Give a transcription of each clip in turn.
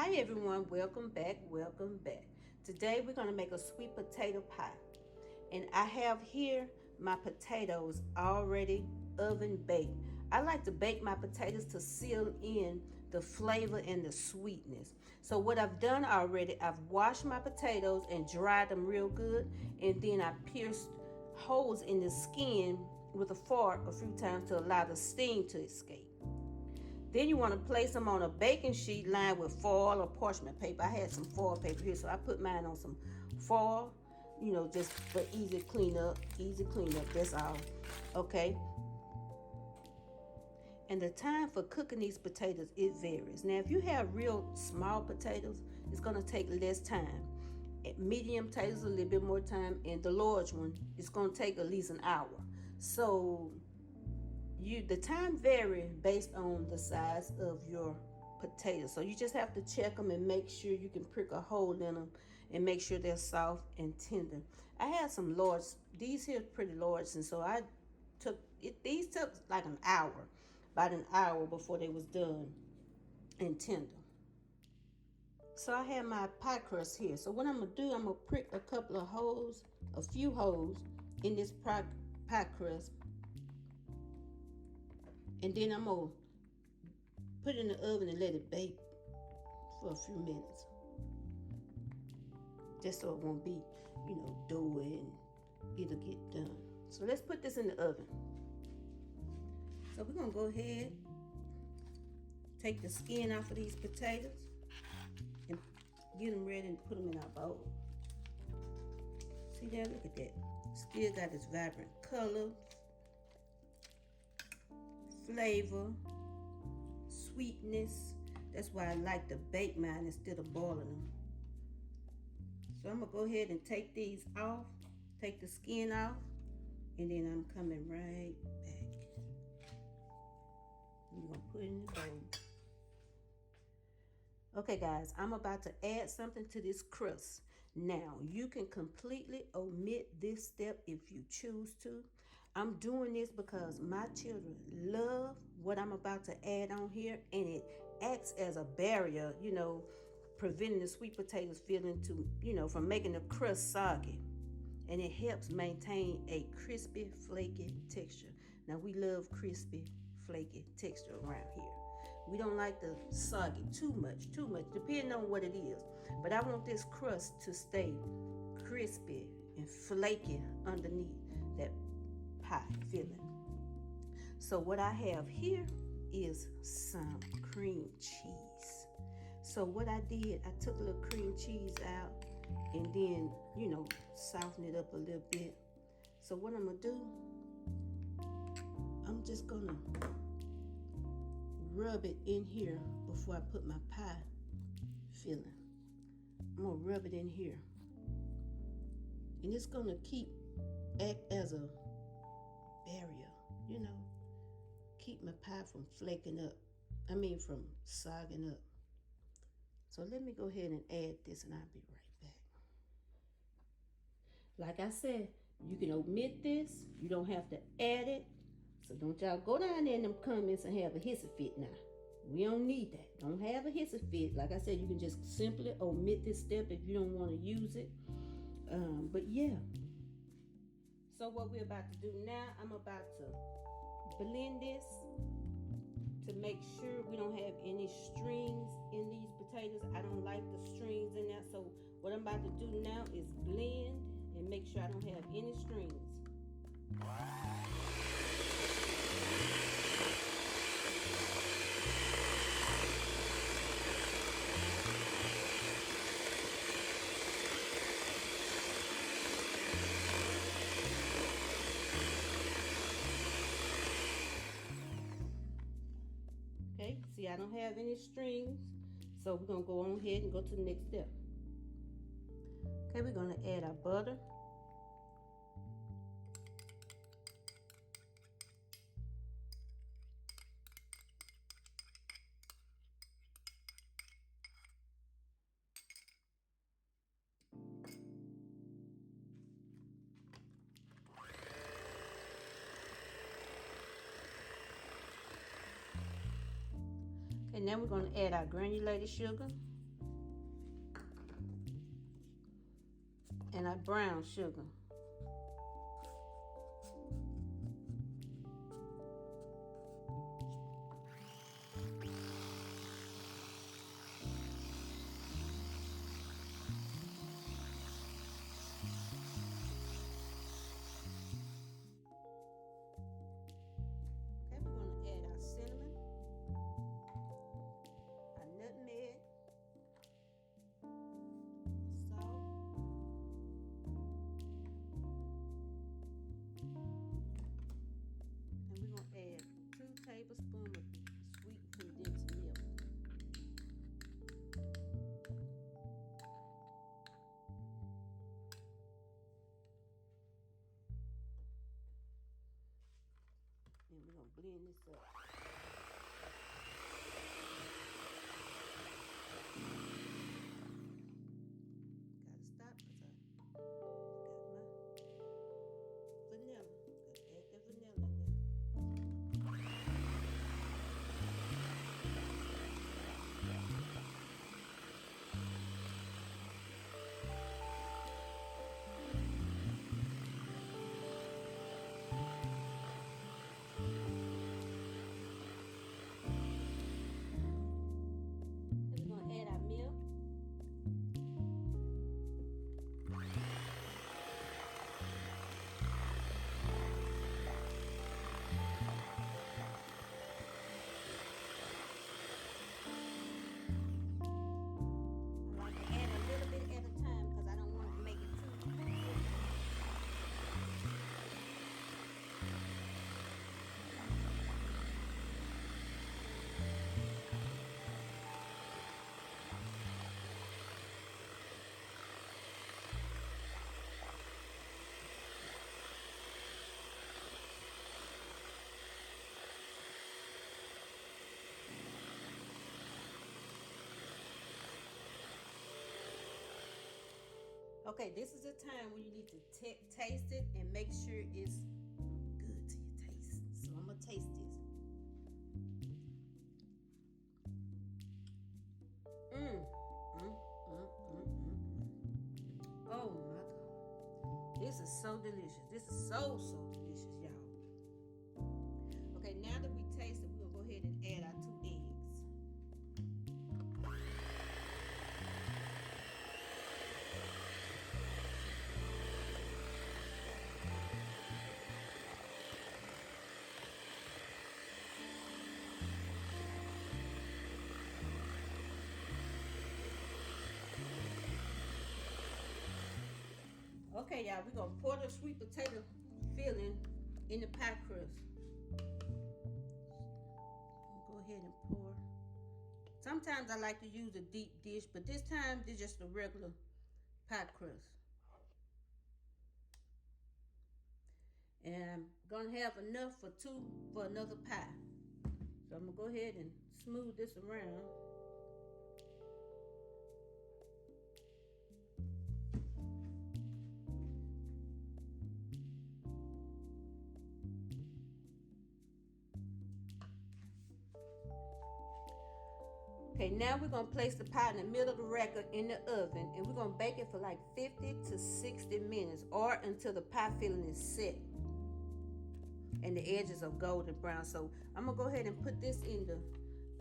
Hi everyone, welcome back, welcome back. Today we're going to make a sweet potato pie. And I have here my potatoes already oven baked. I like to bake my potatoes to seal in the flavor and the sweetness. So what I've done already, I've washed my potatoes and dried them real good. And then I pierced holes in the skin with a fork a few times to allow the steam to escape. Then you want to place them on a baking sheet lined with foil or parchment paper. I had some foil paper here, so I put mine on some foil, just for easy cleanup. Easy cleanup, that's all. Okay. And the time for cooking these potatoes, it varies. Now, if you have real small potatoes, it's going to take less time. Medium potatoes, a little bit more time. And the large one, it's going to take at least an hour. So the time vary based on the size of your potatoes. So you just have to check them and make sure you can prick a hole in them and make sure they're soft and tender. I had some large, these here are pretty large, and so I took it, these took like an hour, about an hour before they was done and tender. So I have my pie crust here. So what I'm gonna do, I'm gonna prick a couple of holes, a few holes in this pie crust. And then I'm going to put it in the oven and let it bake for a few minutes. Just so it won't be, doughy and it'll get done. So let's put this in the oven. So we're going to go ahead, take the skin off of these potatoes and get them ready and put them in our bowl. See there? Look at that. Still got this vibrant color, flavor, sweetness. That's why I like to bake mine instead of boiling them. So I'm gonna go ahead and take these off, take the skin off, and then I'm coming right back. I'm gonna put it in the bowl. Okay guys, I'm about to add something to this crust. Now, you can completely omit this step if you choose to. I'm doing this because my children love what I'm about to add on here, and it acts as a barrier, preventing the sweet potatoes from making the crust soggy. And it helps maintain a crispy, flaky texture. Now, we love crispy, flaky texture around here. We don't like the soggy too much, depending on what it is. But I want this crust to stay crispy and flaky underneath that pie filling. So what I have here is some cream cheese. So what I did, I took a little cream cheese out and then, soften it up a little bit. So what I'm gonna do, I'm just gonna rub it in here before I put my pie filling. I'm gonna rub it in here. And it's gonna act as a barrier, keep my pie from from sogging up. So let me go ahead and add this and I'll be right back. Like I said, you can omit this. You don't have to add it. So don't y'all go down there in them comments and have a hissy fit now. We don't need that. Don't have a hissy fit. Like I said, you can just simply omit this step if you don't want to use it. But yeah. So what we're about to do now, I'm about to blend this to make sure we don't have any strings in these potatoes. I don't like the strings in there. So what I'm about to do now is blend and make sure I don't have any strings. Okay, see, I don't have any strings, so we're gonna go on ahead and go to the next step. Okay, we're gonna add our butter. Okay, now we're gonna add our granulated sugar. and our brown sugar. Okay, we're going to add our cinnamon, our nutmeg, salt, and we're going to add 2 tablespoons of sweet condensed milk. And we're going to blend this up. Gotta stop because I got my vanilla. Gotta add the vanilla in there. Then we're gonna add our milk. I like to add a little bit at a time because I don't want to make it too thick. Okay, this is the time when you need to taste it and make sure it's good to your taste. So I'm gonna taste this. Mm, mm, mm, mm, mm. Oh my God, this is so delicious. This is so delicious, y'all. Okay, now that we taste it, we're gonna go ahead and add our 2 eggs. Okay, y'all, we're gonna pour the sweet potato filling in the pie crust. Go ahead and pour. Sometimes I like to use a deep dish, but this time it's just a regular pie crust. And I'm gonna have enough for 2 for another pie. So I'm gonna go ahead and smooth this around. Okay, now we're gonna place the pie in the middle of the rack in the oven, and we're gonna bake it for like 50 to 60 minutes or until the pie filling is set and the edges are golden brown. So I'm gonna go ahead and put this in the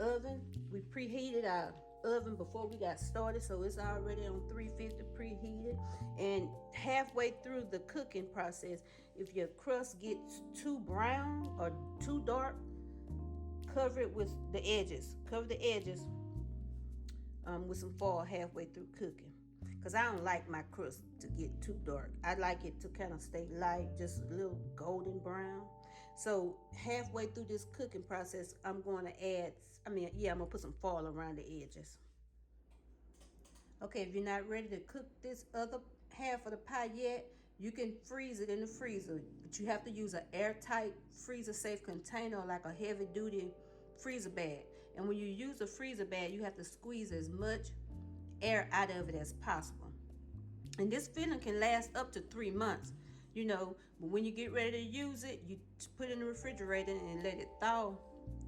oven. We preheated our oven before we got started, so it's already on 350 preheated. And halfway through the cooking process, if your crust gets too brown or too dark, cover it with the edges. Cover the edges with some foil halfway through cooking, because I don't like my crust to get too dark. I like it to kind of stay light, just a little golden brown. So halfway through this cooking process, I'm going to add, I'm gonna put some foil around the edges. Okay, if you're not ready to cook this other half of the pie yet, you can freeze it in the freezer, but you have to use an airtight freezer safe container, like a heavy duty freezer bag. And when you use a freezer bag, you have to squeeze as much air out of it as possible. And this filling can last up to 3 months, but when you get ready to use it, you put it in the refrigerator and let it thaw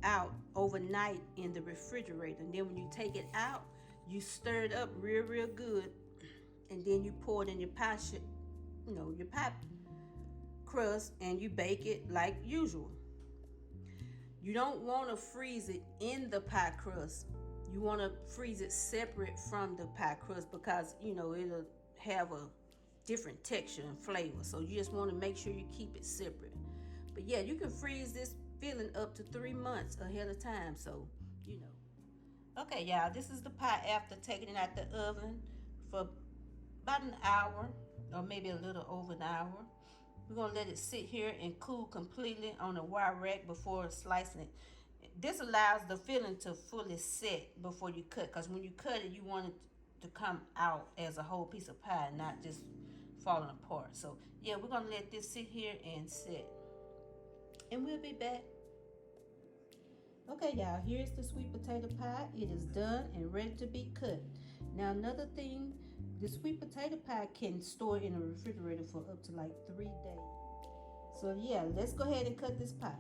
out overnight in the refrigerator. And then when you take it out, you stir it up real good and then you pour it in your pie, your pie crust, and you bake it like usual. You don't want to freeze it in the pie crust. You want to freeze it separate from the pie crust because it'll have a different texture and flavor. So you just want to make sure you keep it separate. But yeah, you can freeze this filling up to 3 months ahead of time. So Okay, y'all, this is the pie after taking it out the oven for about an hour or maybe a little over an hour. We're gonna let it sit here and cool completely on a wire rack before slicing it. This allows the filling to fully set before you cut, because when you cut it, you want it to come out as a whole piece of pie, not just falling apart. So yeah, we're gonna let this sit here and set, and we'll be back. Okay, y'all, here's the sweet potato pie. It is done and ready to be cut. Now, another thing, the sweet potato pie can store in a refrigerator for up to like 3 days. So yeah, let's go ahead and cut this pie.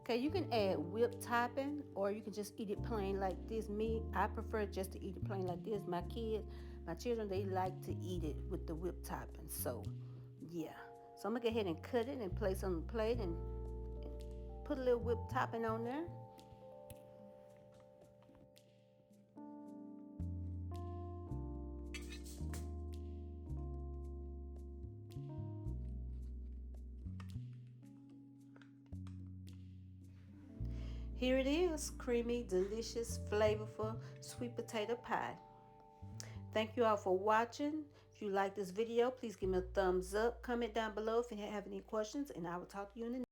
Okay, you can add whipped topping, or you can just eat it plain like this. I prefer just to eat it plain like this. My children, they like to eat it with the whipped topping. So yeah, so I'm gonna go ahead and cut it and place on the plate and put a little whipped topping on there. Here it is, creamy, delicious, flavorful sweet potato pie. Thank you all for watching. If you like this video, please give me a thumbs up. Comment down below if you have any questions, and I will talk to you in the next.